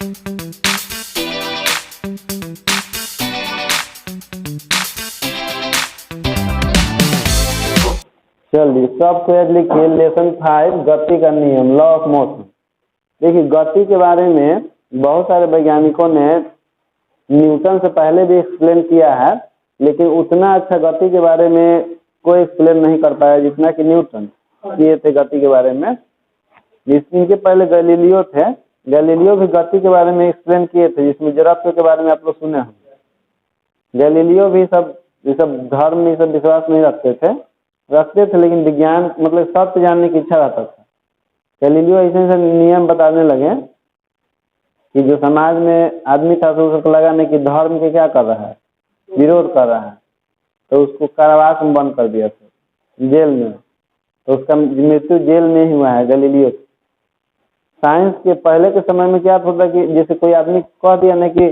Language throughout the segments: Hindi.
चलिए सब पेज लिखिए। लेसन 5 गति का नियम, लॉ ऑफ मोशन। देखिए गति के बारे में बहुत सारे वैज्ञानिकों ने न्यूटन से पहले भी एक्सप्लेन किया है, लेकिन उतना अच्छा गति के बारे में कोई एक्सप्लेन नहीं कर पाया जितना कि न्यूटन किए थे गति के बारे में। इनके पहले गैलीलियो थे, गैलीलियो भी गति के बारे में एक्सप्लेन किए थे, जिसमें जड़त्व के बारे में आप लोग सुने होंगे। गैलीलियो भी ये सब धर्म में सब विश्वास नहीं रखते थे, लेकिन विज्ञान मतलब सत्य जानने की इच्छा रहता था। गैलीलियो ऐसे नियम बताने लगे कि जो समाज में आदमी था तो उसको लगा नहीं कि धर्म के क्या कर रहा है, विरोध कर रहा है, तो उसको कारावास में बंद कर दिया था, जेल में। तो उसका मृत्यु जेल में ही हुआ है गैलीलियो। साइंस के पहले के समय में क्या होता कि जैसे कोई आदमी कह दिया ना कि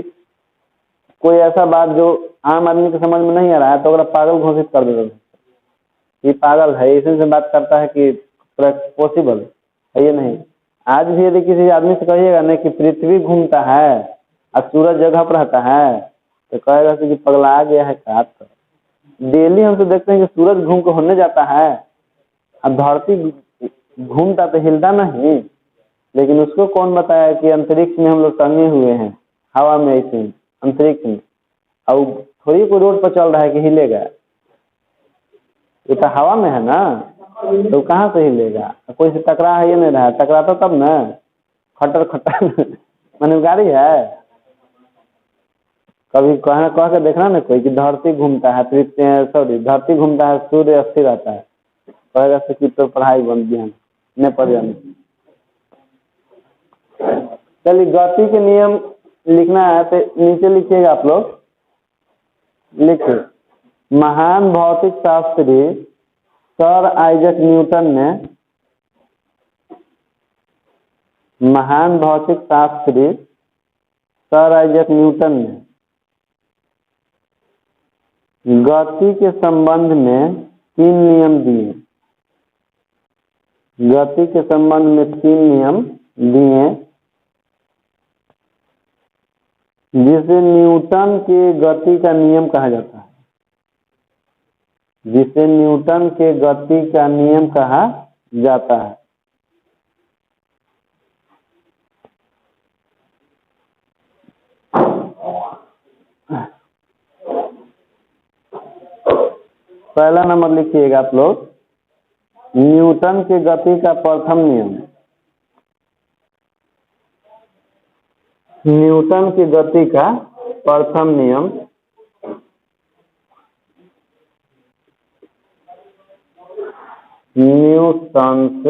कोई ऐसा बात जो आम आदमी के समझ में नहीं आ रहा है, तो पागल घोषित कर देते थे, ये पागल है, इसी से बात करता है कि पॉसिबल है ये नहीं। आज भी यदि किसी आदमी से कहिएगा ना कि पृथ्वी घूमता है और सूरज जगह पर रहता है, तो कहेगा कि पगला गया है क्या। डेली हम तो देखते हैं कि सूरज घूम के होने जाता है, अब धरती घूमता तो हिलता नहीं, लेकिन उसको कौन बताया कि अंतरिक्ष में हम लोग टंगे हुए हैं, हवा में, ऐसे अंतरिक्ष में, और थोड़ी कोई रोड पर चल रहा है कि हिलेगा, ये तो हवा में है ना, तो कहाँ से हिलेगा। कोई से टकरा है ये नहीं रहा, टकराता तब ना, खटर खटर मैंने गाड़ी है। कभी कह के देखना ना कोई कि धरती घूमता है, धरती घूमता है, सूर्य स्थिर रहता है, कहेगा कि तो पढ़ाई बंद गया न पढ़ जाने। चलिए गति के नियम लिखना है तो नीचे लिखिएगा आप लोग, लिखिए। महान भौतिक शास्त्री सर आइजैक न्यूटन ने, महान भौतिक शास्त्री सर आइजैक न्यूटन ने गति के संबंध में 3 नियम दिए। गति के संबंध में 3 नियम दिए, जिसे न्यूटन के गति का नियम कहा जाता है, जिसे न्यूटन के गति का नियम कहा जाता है। पहला नंबर लिखिएगा आप लोग, न्यूटन के गति का प्रथम नियम। न्यूटन की गति का प्रथम नियम, Newton's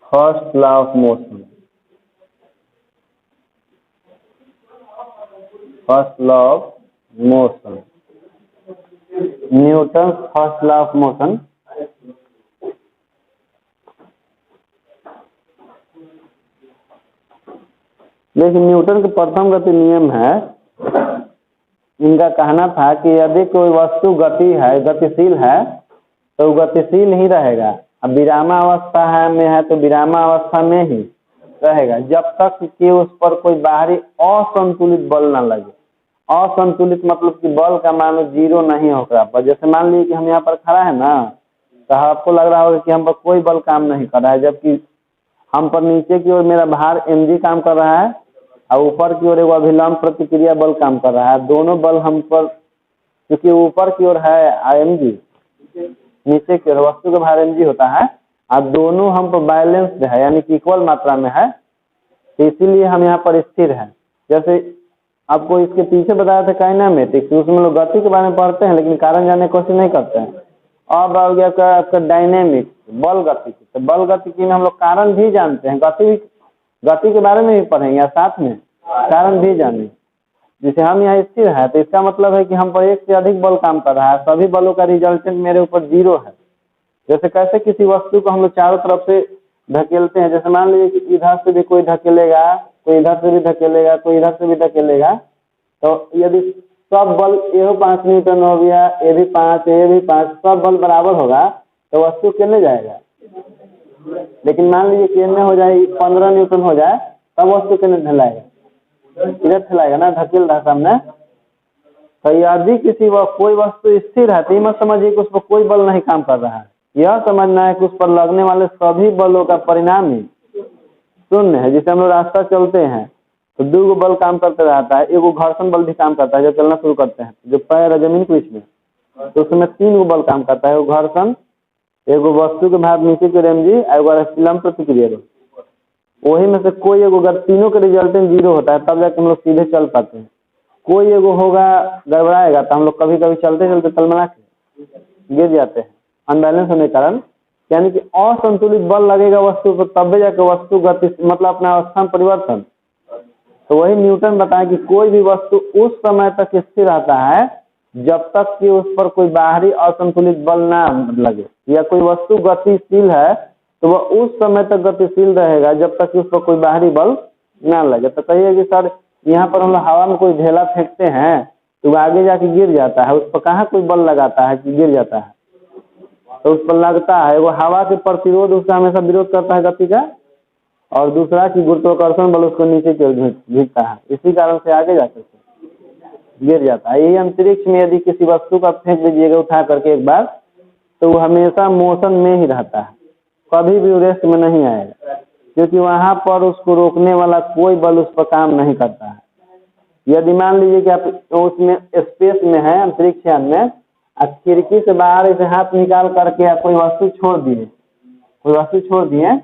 first law of motion. First law of motion, Newton's first law of motion. लेकिन न्यूटन के प्रथम गति नियम है, इनका कहना था कि यदि कोई वस्तु गति है, गतिशील है, तो गतिशील ही रहेगा। अब विरामावस्था में है तो विरामावस्था में ही रहेगा, जब तक कि उस पर कोई बाहरी असंतुलित बल न लगे। असंतुलित मतलब कि बल का मान 0 नहीं होगा। पर जैसे मान लीजिए कि हम यहाँ पर खड़ा है ना, तो आपको लग रहा होगा कि हम पर कोई बल काम नहीं कर रहा है, जबकि हम पर नीचे की ओर मेरा भार mg काम कर रहा है और ऊपर की ओर एक अभिलंब प्रतिक्रिया बल काम कर रहा है। दोनों बल हम पर, क्योंकि ऊपर की ओर है mg, नीचे की ओर वस्तु का भार mg होता है, और दोनों हम पर बैलेंस्ड है, यानी कि इक्वल मात्रा में है, तो इसीलिए हम यहाँ पर स्थिर है। जैसे आपको इसके पीछे बताया था काइनेमेटिक्स, उसमें लोग गति के बारे में पढ़ते हैं लेकिन कारण जानने की कोशिश नहीं करते हैं। अब आ गया आपका डायनेमिक्स, बल गति। तो बल गति की हम लोग कारण भी जानते हैं, गति के बारे में भी पढ़ेंगे, साथ में कारण भी जानेंगे। जैसे हम यहाँ स्थिर है तो इसका मतलब है कि हम पर एक से अधिक बल काम कर रहा है, सभी बलों का रिजल्टेंट मेरे ऊपर 0 है। जैसे कैसे किसी वस्तु को हम लोग चारों तरफ से धकेलते हैं, जैसे मान लीजिए कि इधर से भी कोई धकेलेगा, कोई इधर से भी धकेलेगा, कोई इधर से भी धकेलेगा, तो यदि सब बल ये 5 न्यूटन हो गया, ये भी 5, ये भी 5, सब बल बराबर होगा, तो वस्तु कितने जाएगा, लेकिन मान लीजिए कि में हो जाए 15 न्यूटन हो जाए, तब वस्तु के नहीं ढलाएगा, इधर ठेलाएगा ना, धकेल रहा सामने। तो यदि कोई वस्तु स्थिर है तो ये मत समझिए कि उस पर कोई बल नहीं काम कर रहा है, यह समझना है कि उस पर लगने वाले सभी बलों का परिणाम ही शून्य है। जैसे हम लोग रास्ता चलते हैं तो 2 बल काम करते रहता है, एगो घर्षण बल भी काम करता है जब चलना शुरू करते हैं, जो पैर है जमीन के बीच में, तो उसमें 3 बल काम करता है, एगो घर्षण, एगो वस्तु के भाग नीचे के रेमजी, एगो लंब प्रतिक्रिया। वही में से कोई एगो, अगर तीनों के रिजल्टेंट 0 होता है तब जाके हम लोग सीधे चल पाते हैं। कोई एगो होगा गड़बड़ाएगा तो हम लोग कभी कभी चलते चलते तलमला के गिर जाते हैं अनबैलेंस होने के कारण। यानी कि असंतुलित बल लगेगा वस्तु पर, तब जाके वस्तु गति मतलब अपना अवस्था में परिवर्तन। तो वही न्यूटन बताया कि कोई भी वस्तु उस समय तक स्थिर रहता है जब तक कि उस पर कोई बाहरी असंतुलित बल ना लगे, या कोई वस्तु गतिशील है तो वह उस समय तक गतिशील रहेगा जब तक कि उस पर कोई बाहरी बल ना लगे। तो कहिए कि सर यहाँ पर हम लोग हवा में कोई ढेला फेंकते हैं तो वो आगे जाके गिर जाता है, उस पर कहाँ कोई बल लगाता है कि गिर जाता है, तो उस पर लगता है। वो हवा के प्रतिरोध उसका हमेशा विरोध करता है गति का, और दूसरा कि गुरुत्वाकर्षण बल उसको नीचे की ओर खींचता है, इसी कारण से आगे जाकर गिर जाता है। यही अंतरिक्ष में यदि किसी वस्तु का फेंक दीजिएगा उठा करके एक बार, तो वो हमेशा मोशन में ही रहता है, कभी भी रेस्ट में नहीं आएगा, क्योंकि वहां पर उसको रोकने वाला कोई बल उस पर काम नहीं करता है। यदि मान लीजिए कि आप उसमें स्पेस में है, अंतरिक्ष यान में, आप खिड़की से बाहर ऐसे हाथ निकाल करके आप कोई वस्तु छोड़ दिए,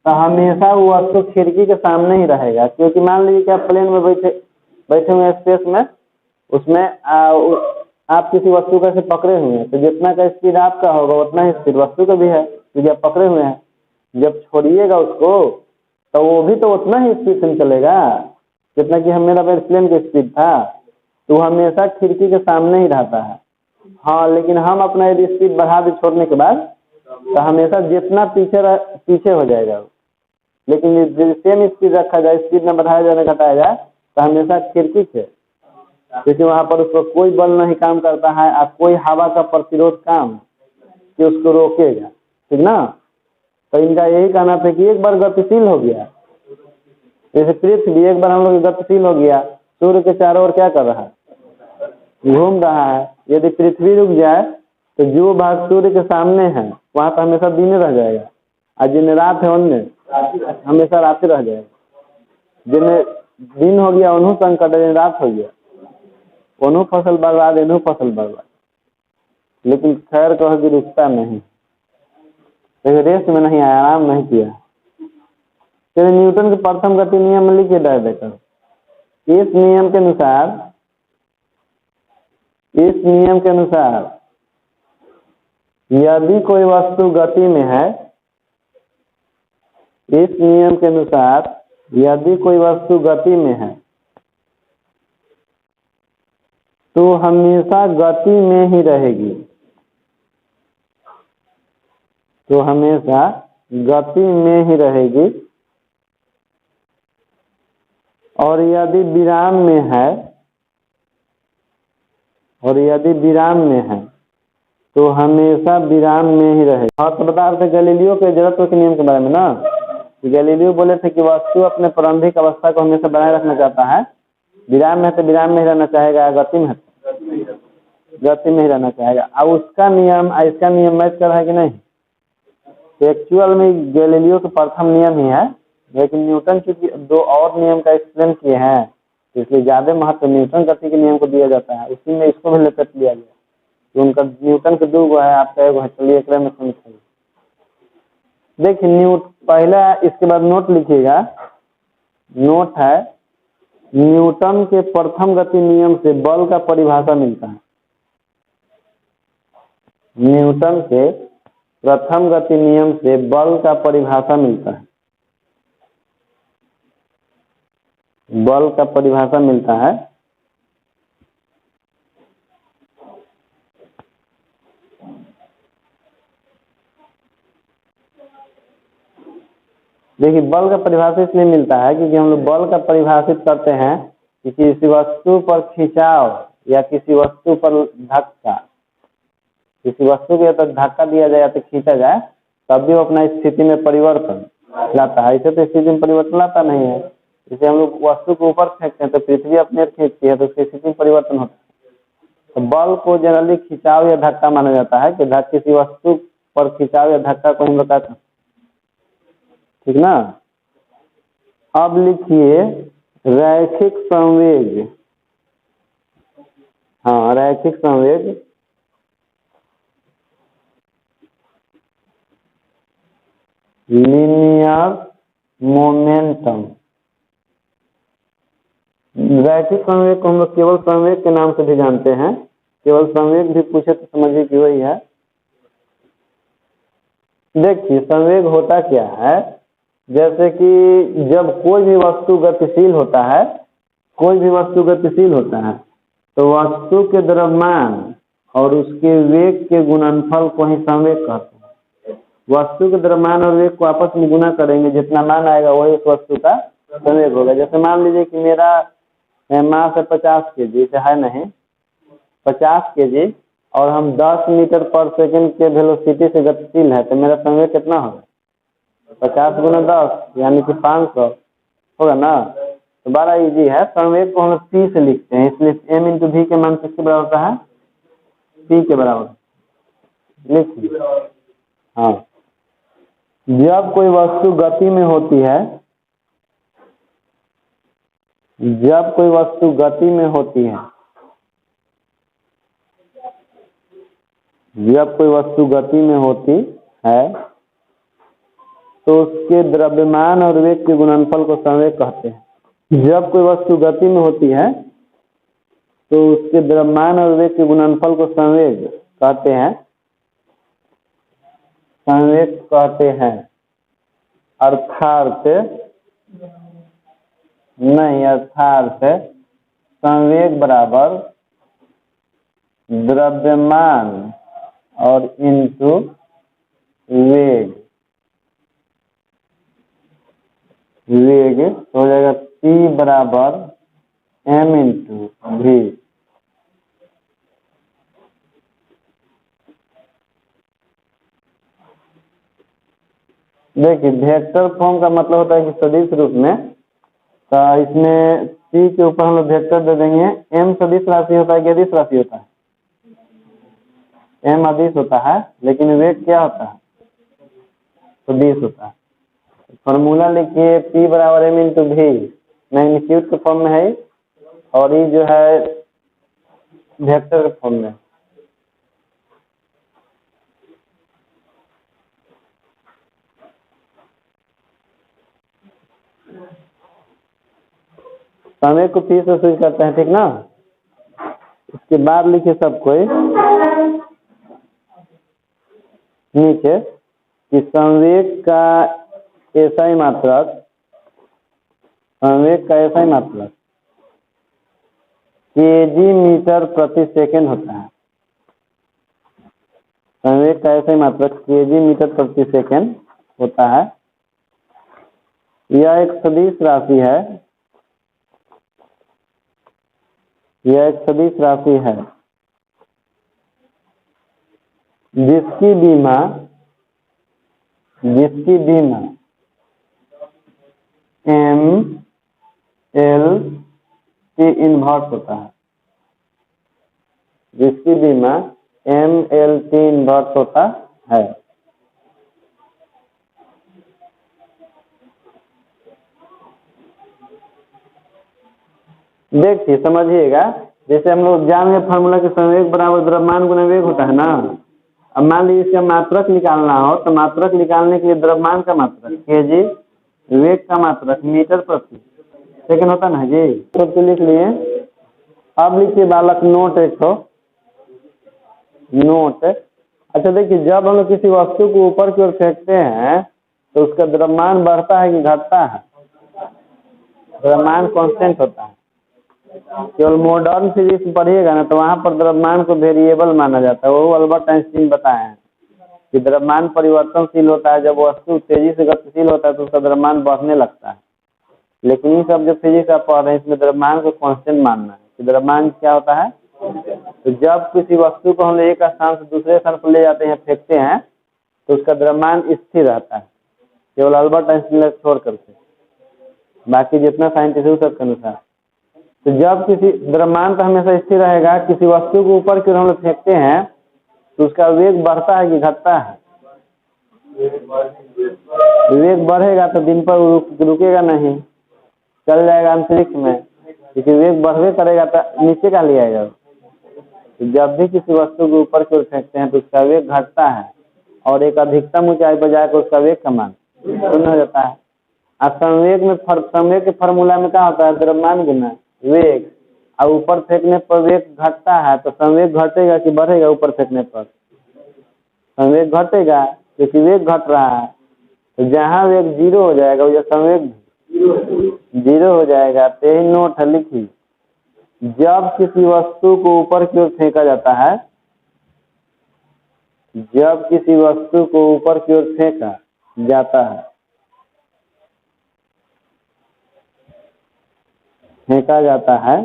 तो हमेशा वो वस्तु खिड़की के सामने ही रहेगा। क्योंकि मान लीजिए कि आप प्लेन में बैठे हुए स्पेस में, उसमें आप किसी वस्तु का से पकड़े हुए हैं, तो जितना का स्पीड आपका होगा उतना ही स्पीड वस्तु का भी है, क्योंकि आप पकड़े हुए हैं। जब छोड़िएगा उसको तो वो भी तो उतना ही स्पीड से चलेगा जितना कि मेरा एयरप्लेन का स्पीड था, तो हमेशा खिड़की के सामने ही रहता है। हाँ, लेकिन हम अपना यदि स्पीड बढ़ा दे छोड़ने के बाद, तो हमेशा जितना पीछे हो जाएगा। लेकिन यदि सेम स्पीड रखा जाए, स्पीड न बढ़ाया जाए न घटाया जाए, तो हमेशा खिड़की से, क्योंकि वहाँ पर उसको कोई बल नहीं काम करता है और कोई हवा का प्रतिरोध काम कि उसको रोकेगा, ठीक ना। तो इनका यही कहना था कि एक बार गतिशील हो गया, जैसे पृथ्वी एक बार हम लोग गतिशील हो गया, सूर्य के चारों ओर क्या कर रहा है, घूम रहा है। यदि पृथ्वी रुक जाए तो जो भाग सूर्य के सामने है वहाँ पर हमेशा दिन रह जाएगा, और जिन रात है उनमें हमेशा रात रह जाएगा। जिन्हें दिन हो गया उन्हों संकट, जिन रात हो गया उन्हों फसल बर्बाद, इन्हों फसल बर्बाद। लेकिन खैर कहो कि रुकता नहीं, रेस्ट में नहीं आया, आराम नहीं किया। फिर न्यूटन के प्रथम गति नियम में लिखे डाल देकर, इस नियम के अनुसार यदि कोई वस्तु गति में है, इस नियम के अनुसार यदि कोई वस्तु गति में है तो हमेशा गति में ही रहेगी, तो हमेशा गति में ही रहेगी। और यदि विराम में है, तो हमेशा विराम में ही रहेगी। हाँ, तो बता रहे थे गैलीलियो के जड़त्व के नियम के बारे में ना, गैलीलियो बोले थे कि वस्तु अपने प्रारंभिक अवस्था को हमेशा बनाए रखना चाहता है, विराम में है तो विराम में ही रहना चाहेगा, गति में है गति में ही रहना चाहेगा। अब उसका नियम इसका नियम मैच कर रहा है कि नहीं। तो एक्चुअल में गैलीलियो का प्रथम नियम ही है, लेकिन न्यूटन की 2 और नियम का एक्सप्लेन किए हैं, इसलिए ज्यादा महत्व न्यूटन गति के नियम को दिया जाता है। उसी में इसको भी लेकर लिया गया, तो उनका न्यूटन के 2 है, आपका 1 है। चलिए एक में समझिए, देखिए पहला, इसके बाद नोट लिखिएगा। नोट है, न्यूटन के प्रथम गति नियम से बल का परिभाषा मिलता है। न्यूटन के प्रथम गति नियम से बल का परिभाषा मिलता है, बल का परिभाषा मिलता है। देखिए, बल का परिभाषा इसलिए मिलता है क्योंकि हम लोग बल का परिभाषित करते हैं कि किसी वस्तु पर खिंचाव या किसी वस्तु पर धक्का, किसी वस्तु के तक धक्का दिया जाए या तो खींचा जाए, तब भी वो अपना स्थिति में परिवर्तन लाता है। ऐसे तो स्थिति में परिवर्तन लाता नहीं है। जैसे हम लोग वस्तु को ऊपर फेंकते हैं तो पृथ्वी अपने ओर खींचती है, तो उसकी स्थिति में परिवर्तन होता है। तो बल को जनरली खिंचाव या धक्का माना जाता है कि किसी वस्तु पर खिंचाव या धक्का को हम बताते हैं, ठीक ना। अब लिखिए रैखिक संवेग। हाँ, रैखिक संवेग लीनियर मोमेंटम। रैखिक संवेग को हम लोग केवल संवेग के नाम से भी जानते हैं। केवल संवेग भी पूछे तो समझिए कि वही है। देखिए संवेग होता क्या है, जैसे कि जब कोई भी वस्तु गतिशील होता है, कोई भी वस्तु गतिशील होता है तो वस्तु के द्रव्यमान और उसके वेग के गुणनफल को ही संवेग कहते हैं। वस्तु के द्रव्यमान और वेग को आपस में गुना करेंगे, जितना मान आएगा वही उस वस्तु का संवेग होगा। जैसे मान लीजिए कि मेरा मास है 50 kg, इसे है नहीं 50 kg, और हम 10 मीटर पर सेकंड के वेलोसिटी से गतिशील है, तो मेरा संवेग कितना होगा? 50 गुना 10 यानी कि 500 होगा ना। तो बड़ा इजी है। संवेग को हम p से लिखते हैं, इसलिए m इंटू v के मान किसके बराबर होता है? p के बराबर। लिखिए हाँ, जब कोई वस्तु गति में होती है, जब कोई वस्तु गति में होती है, जब कोई वस्तु गति में होती है तो उसके द्रव्यमान और वेग के गुणनफल को संवेग कहते हैं। जब कोई वस्तु गति में होती है तो उसके द्रव्यमान और वेग के गुणनफल को संवेग कहते हैं, संवेग कहते हैं। अर्थात नहीं, अर्थात संवेग बराबर द्रव्यमान और इंटू वेग। वेग हो जाएगा p बराबर m इंटू v। देखिए वेक्टर फॉर्म का मतलब होता है कि सदिश रूप में, तो इसमें p के ऊपर हम लोग वेक्टर दे देंगे। m सदिश राशि होता है कि अदिश राशि होता है? m अदिश होता है, लेकिन वेग क्या होता है? सदिश होता है। फॉर्मूला लिखिए p बराबर m इंटू v, मैग्नीट्यूड के फॉर्म में है और ये जो है वेक्टर के फॉर्म में। संवेग को p से स्विच करते हैं, ठीक ना। इसके बाद लिखिए सब कोई नीचे कि संवेग का एसआई मात्रक, संवेग का एसआई मात्रक केजी मीटर प्रति सेकंड होता है। संवेग का एसआई मात्रक केजी मीटर प्रति सेकंड होता है। यह एक सदिश राशि है, यह एक सदिश राशि है जिसकी बीमा m l t इनवर्स होता है, जिसकी बीमा m l t इनवर्स होता है। देखिए समझिएगा, जैसे हम लोग जान गए फार्मूला के संवेग बराबर द्रव्यमान गुना वेग होता है ना। अब मान लीजिए इसका मात्रक निकालना हो तो मात्रक निकालने के लिए द्रव्यमान का मात्रक केजी, वेग का मात्रक मीटर प्रति सेकंड होता ना जी। तो लिख लिए। अब लिखिए बालक नोट, एक तो नोट। अच्छा देखिए, जब हम लोग किसी वस्तु को ऊपर की ओर फेंकते हैं तो उसका द्रव्यमान बढ़ता है कि घटता है? द्रव्यमान कांस्टेंट होता है। केवल मॉडर्न फिजिक्स पढ़िएगा ना तो वहाँ पर द्रव्यमान को वेरिएबल माना जाता है। वो अल्बर्ट आइंस्टीन बताए हैं कि द्रव्यमान परिवर्तनशील होता है। जब वस्तु तेजी से गतिशील होता है तो उसका द्रव्यमान बढ़ने लगता है। लेकिन ये सब जो फिजिक्स आप पढ़ रहे हैं इसमें द्रव्यमान को कांस्टेंट मानना है कि द्रव्यमान क्या होता है। तो जब किसी वस्तु को हम एक स्थान से दूसरे स्थान पर ले जाते हैं, फेंकते हैं, तो उसका द्रव्यमान स्थिर रहता है, केवल अल्बर्ट आइंस्टीन छोड़ करके, बाकी जितना साइंटिस्ट है सबके अनुसार। तो जब किसी द्रव्यमान तो हमेशा स्थिर रहेगा, किसी वस्तु को ऊपर की ओर हम लोग फेंकते हैं तो उसका वेग बढ़ता है कि घटता है? वेग बढ़ेगा तो दिन पर रुकेगा नहीं, चल जाएगा अंतरिक्ष में, क्योंकि वेग बढ़वे करेगा तो नीचे का ले आएगा। तो जब भी किसी वस्तु को ऊपर की ओर फेंकते हैं तो उसका वेग घटता है और एक अधिकतम ऊंचाई पर जाकर उसका वेग का मान शून्य हो जाता है। अब संवेग के फार्मूला में क्या होता है? द्रव्यमान गुना वेग, और ऊपर फेंकने पर वेग घटता है तो संवेग घटेगा कि बढ़ेगा? ऊपर फेंकने पर संवेग घटेगा क्योंकि वेग घट रहा है। तो जहाँ वेग 0 हो जाएगा वो संवेग 0 हो जाएगा। तो यही नोट है, लिखिए, जब किसी वस्तु को ऊपर की ओर फेंका जाता है, जब किसी वस्तु को ऊपर की ओर फेंका जाता है, फेंका जाता है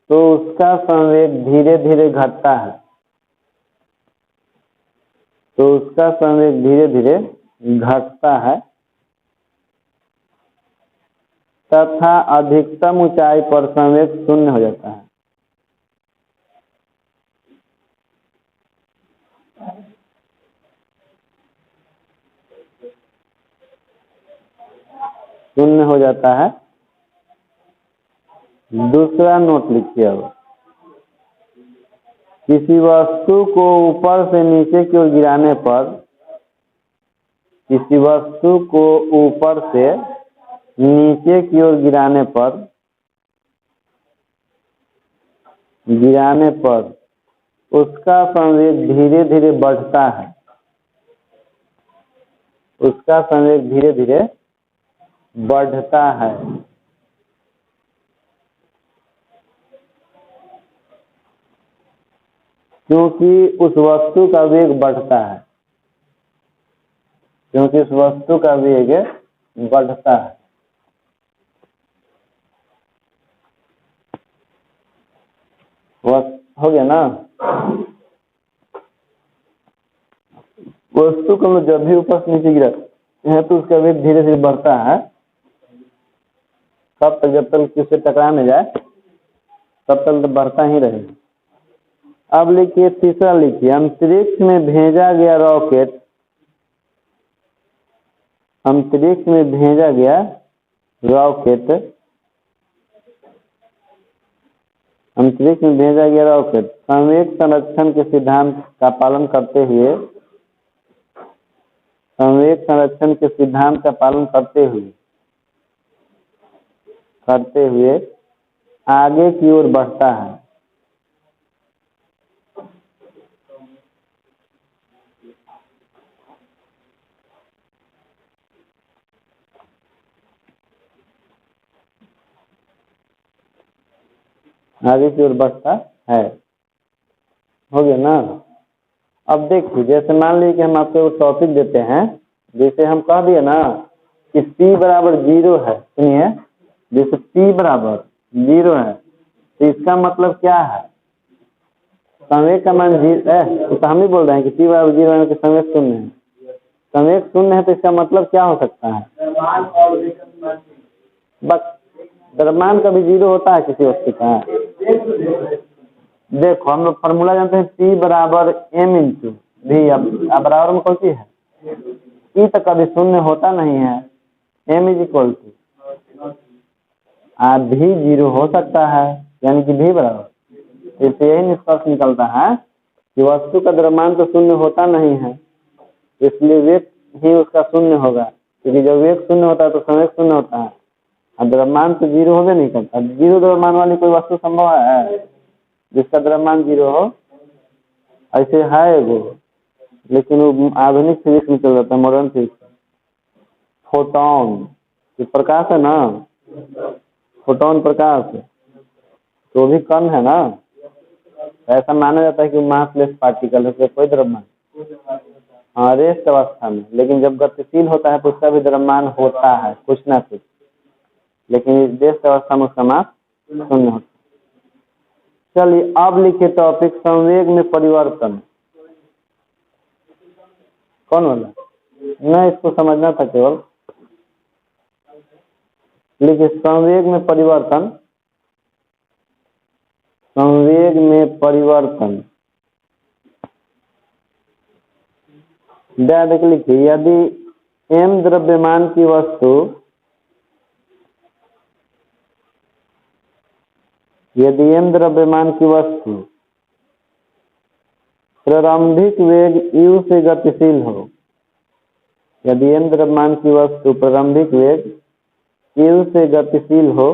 तो उसका संवेग धीरे धीरे घटता है, तो उसका संवेग धीरे धीरे घटता है तथा अधिकतम ऊंचाई पर संवेग शून्य हो जाता है। शून्य हो जाता है। दूसरा नोट लिखिए, अब किसी वस्तु को ऊपर से नीचे की ओर गिराने पर, किसी वस्तु को ऊपर से नीचे की ओर गिराने पर उसका संवेग धीरे धीरे बढ़ता है, उसका संवेग धीरे धीरे बढ़ता है। क्योंकि उस वस्तु का वेग बढ़ता है, क्योंकि उस वस्तु का वेग बढ़ता है। हो गया ना? वस्तु को जब भी ऊपर से नीचे गिरा है तो उसका वेग धीरे धीरे बढ़ता है। कब तक? जब तक किससे टकरा नहीं जाए तब तक तो बढ़ता ही रहेगा। अब लिखिए, तीसरा लिखिए, अंतरिक्ष में भेजा गया रॉकेट, अंतरिक्ष में भेजा गया रॉकेट, अंतरिक्ष में भेजा गया रॉकेट संवेग संरक्षण के सिद्धांत का पालन करते हुए, संवेग संरक्षण के सिद्धांत का पालन करते हुए आगे की ओर बढ़ता है। आगे की ओर बढ़ता है। हो गया ना? अब देखिए, जैसे मान लीजिए कि हम आपको एक टॉपिक देते हैं, जैसे हम कह दिए ना कि P बराबर 0 है। सुनिए, जैसे P बराबर 0 है तो इसका मतलब क्या है? संवेग का मान 0 है। तो हम ही बोल रहे हैं कि P बराबर 0 है तो संवेग शून्य है। संवेग शून्य है तो इसका मतलब क्या हो सकता है? बस द्रव्यमान का भी 0 होता है किसी वस्तु का? देखो, हम लोग फॉर्मूला जानते हैं, P बराबर m इंटू भी। अब बराबर में कौन सी है? P तो कभी शून्य होता नहीं है। m इज इक्वल टू भी 0 हो सकता है, यानी कि भी बराबर। इससे यही निष्कर्ष निकलता है कि वस्तु का द्रव्यमान तो शून्य होता नहीं है, इसलिए वेग ही उसका शून्य होगा, क्योंकि जब वेग शून्य होता है तो संवेग शून्य होता है। और द्रव्यमान तो 0 होगा नहीं करता। 0 द्रव्यमान वाली कोई वस्तु संभव है जिसका द्रव्यमान 0 हो? ऐसे है एगो, लेकिन वो आधुनिक फिजिक्स में चल जाता है, मॉडर्न फिजिक्स। फोटोन, जो प्रकाश है ना, फोटोन प्रकाश, तो भी कण है ना, ऐसा माना जाता है कि मासलेस पार्टिकल है, कोई द्रव्यमान। हाँ, रेस्ट अवस्था में, लेकिन जब गतिशील होता है तो उसका भी द्रव्यमान होता है कुछ ना कुछ, लेकिन रेस्ट अवस्था में उसका मास शून्य होता है। चलिए, अब लिखिए टॉपिक संवेग में परिवर्तन। कौन वाला? नहीं, इसको समझना था केवल। लिखिए संवेग में परिवर्तन, संवेग में परिवर्तन। देख लिखिए, यदि m द्रव्यमान की वस्तु, यदि m द्रव्यमान की वस्तु प्रारंभिक वेग u से गतिशील हो, यदि m द्रव्यमान की वस्तु प्रारंभिक वेग u से गतिशील हो,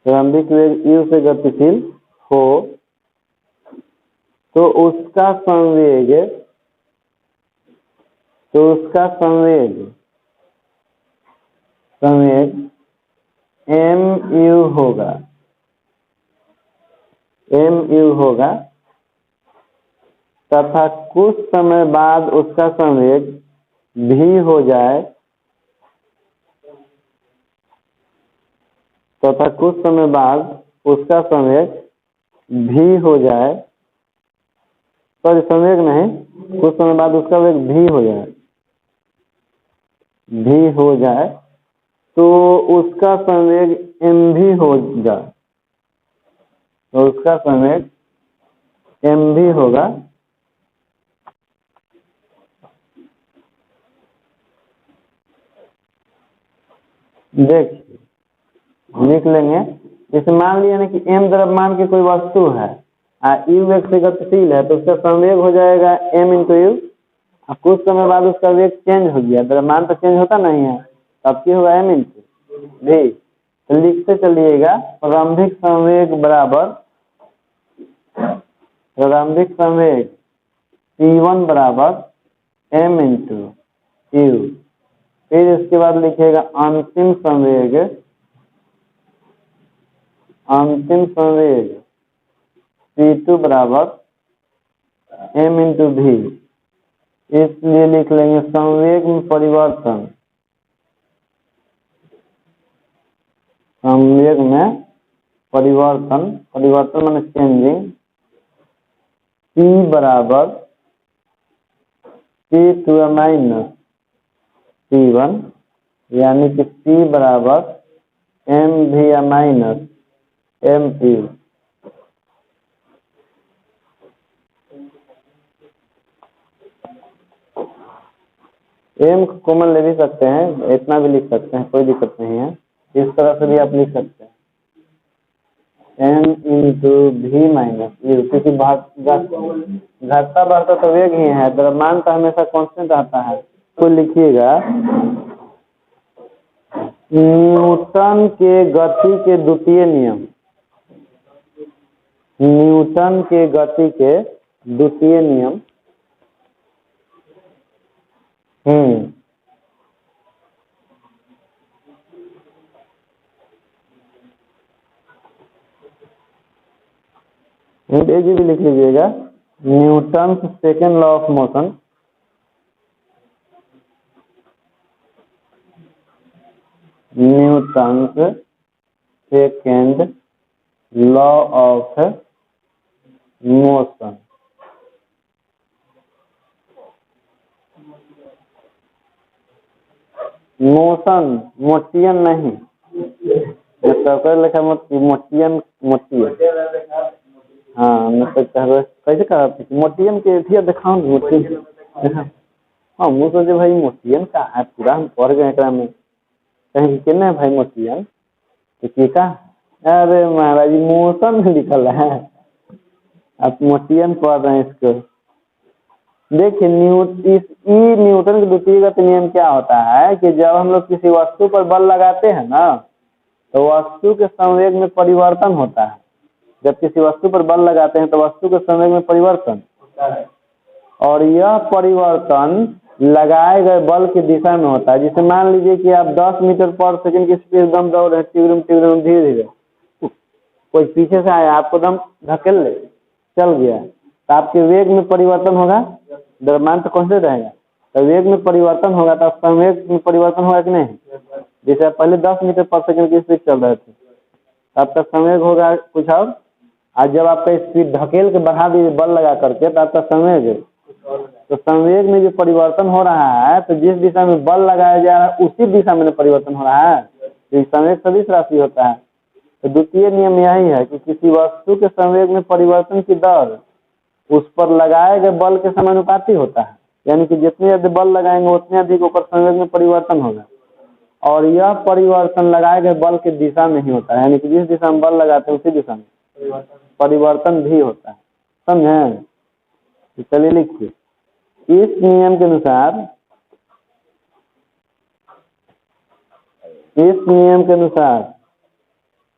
प्रारंभिक वेग u से गतिशील हो, तो उसका संवेग, संवेग mu होगा, mu होगा, तथा कुछ समय बाद उसका संवेग v हो जाए, तथा कुछ समय बाद उसका संवेग v हो जाए, सॉरी संवेग नहीं, कुछ समय बाद उसका वेग v हो जाए, v हो जाए, तो उसका संवेग mv हो जाए, तो उसका संवेग mv होगा। देखिए लिख लेंगे, जैसे मान लिया ना कि m द्रव्यमान की कोई वस्तु है, u वेग से गतिशील है, तो उसका संवेग हो जाएगा m इंटू यू। कुछ समय बाद उसका वेग चेंज हो गया, द्रव्यमान तो चेंज होता नहीं है, तब क्या होगा m इंटू v। तो लिखते चलिएगा प्रारंभिक संवेग बराबर, प्रारंभिक संवेग p1 बराबर m इंटू यू। फिर इसके बाद लिखिएगा अंतिम संवेग, अंतिम संवेग p2 बराबर m इंटू v। इसलिए लिख लेंगे संवेग में परिवर्तन, संवेग में परिवर्तन, परिवर्तन माने चेंजिंग, p बराबर p2 माइनस p1, यानी कि p बराबर mv minus mu। m common ले भी सकते हैं, इतना भी लिख सकते हैं, कोई दिक्कत नहीं है, इस तरह से भी आप लिख सकते हैं m into v minus you, क्योंकि घटता बढ़ता तो वेग ही है, द्रव्यमान तो हमेशा कांस्टेंट आता है। तो लिखिएगा न्यूटन के गति के द्वितीय नियम, न्यूटन के गति के द्वितीय नियम, जी भी लिख लीजिएगा, Newton second law of motion, Newton second law of motion. Motion मोटियन नहीं, लिखा मोटियन, मोटियन, हाँ मतलब कैसे कहा मोटियन के थिया दिखाओ मोटियन, हाँ मुझे सोचे भाई मोटियन का है, पूरा हम पढ़ गए एकरा में, कहीं केना है भाई मोटियन तो का, अरे महाराज मोशन में लिखल है, आप मोटियन पढ़ रहे हैं इसको। देखिए न्यूटन के द्वितीय गति नियम क्या होता है कि जब हम लोग किसी वस्तु पर बल लगाते हैं ना, तो वस्तु के संवेग में परिवर्तन होता है। जब किसी वस्तु पर बल लगाते हैं तो वस्तु के संवेग में परिवर्तन होता है, और यह परिवर्तन लगाए गए बल की दिशा में होता है। जैसे मान लीजिए कि आप 10 मीटर पर सेकंड की स्पीड दम दौड़ रहे, टिगड़म धीरे धीरे, कोई पीछे से आया आपको दम धकेल ले, चल गया, तो आपके वेग में परिवर्तन होगा, द्रव्यमान तो कांस्टेंट रहेगा, तो वेग में परिवर्तन होगा, तो संवेग में परिवर्तन होगा कि नहीं। जैसे आप पहले 10 मीटर पर सेकंड की स्पीड चल रहे थे, तब तक संवेग होगा कुछ और, आज जब आपका स्पीड धकेल के बढ़ा दीजिए बल लगा करके, तो आपका संवेग तो संवेग में जो परिवर्तन हो रहा है, तो जिस दिशा में बल लगाया जा रहा है उसी दिशा में परिवर्तन हो रहा है, तो संवेग सदिश राशि होता है। तो द्वितीय नियम यही है कि किसी वस्तु के संवेग में परिवर्तन की दर उस पर लगाए गए बल के समानुपाती होता है, यानी कि जितने अधिक बल लगाएंगे उतने अधिक ऊपर संवेग में परिवर्तन होगा। और यह परिवर्तन लगाए गए बल की दिशा में ही होता है, यानी कि जिस दिशा में बल लगाते हैं उसी दिशा में परिवर्तन भी होता है। समझे? तो चलिए लिखिए, इस नियम के अनुसार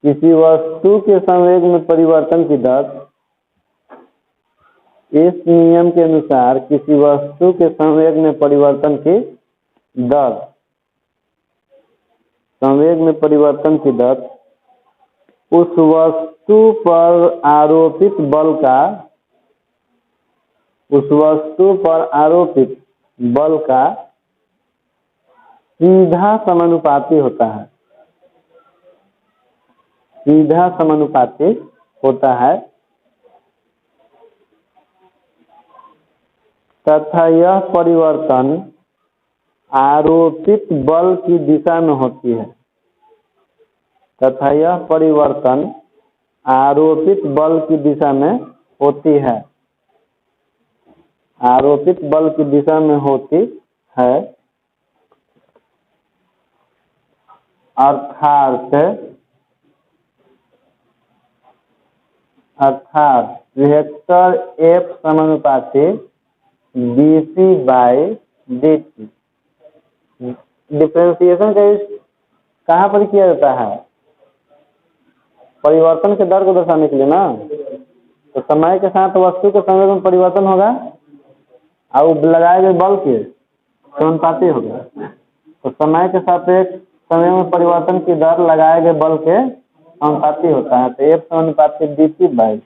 किसी वस्तु के संवेग में परिवर्तन की दर, इस नियम के अनुसार किसी वस्तु के संवेग में परिवर्तन की दर, संवेग में परिवर्तन की दर उस वस्तु पर आरोपित बल का, उस वस्तु पर आरोपित बल का सीधा समानुपाती होता है, सीधा समानुपाती होता है तथा यह परिवर्तन आरोपित बल की दिशा में होती है, तथा यह परिवर्तन आरोपित बल की दिशा में होती है, आरोपित बल की दिशा में होती है। अर्थात वेक्टर F समानुपाती dc बाई dt। डिफरेंशिएशन का यूज कहाँ पर किया जाता है? परिवर्तन के दर को दर्शाने के लिए ना। तो समय के साथ वस्तु के संवेग में परिवर्तन होगा और लगाए गए बल के समानुपाती होगा। तो समय के सापेक्ष समय में परिवर्तन की दर लगाए गए बल के समानुपाती होता है। तो F समानुपाती dc बाई,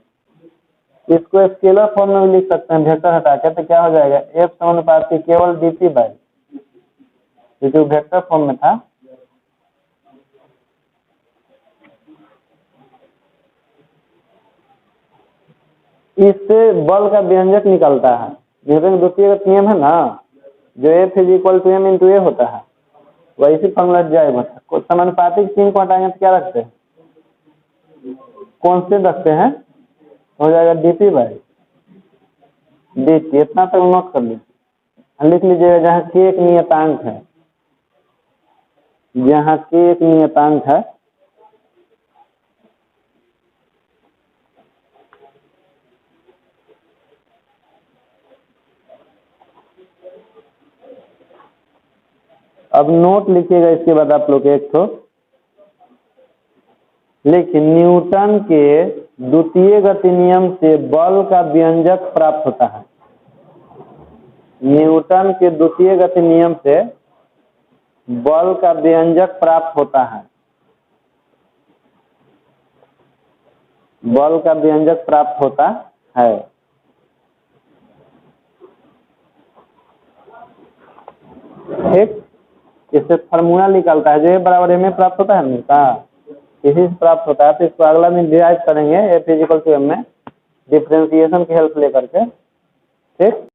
इसको स्केलर फॉर्म में भी लिख सकते हैं, वेक्टर हटा के, तो क्या हो जाएगा? F समानुपाती केवल dc बाई, जो वेक्टर फॉर्म में था। इससे बल का व्यंजक निकलता है। न्यूटन द्वितीय नियम है ना, जो F = m × a होता है, वैसे फॉर्मूला जाएगा। समानुपातिक चिन्ह को हटाएंगे तो क्या रखते हैं? कौन से रखते हैं? हो जाएगा dp बाई dt। इतना तक नोट कर लीजिए, लिख लीजिएगा जहाँ k एक नियतांक है, जहाँ k एक नियतांक है। अब नोट लिखिएगा इसके बाद आप लोग एक तो लेकिन न्यूटन के द्वितीय गति नियम से बल का व्यंजक प्राप्त होता है। न्यूटन के द्वितीय गति नियम से बल का व्यंजक प्राप्त होता है, बल का व्यंजक प्राप्त होता है। ठीक, इससे फार्मूला निकलता है, जो ए बराबर एम ए प्राप्त होता है ना, इसी से प्राप्त होता है। तो इसको अगला दिन डिराइव करेंगे F = m में डिफरेंशिएशन की हेल्प लेकर के। ठीक।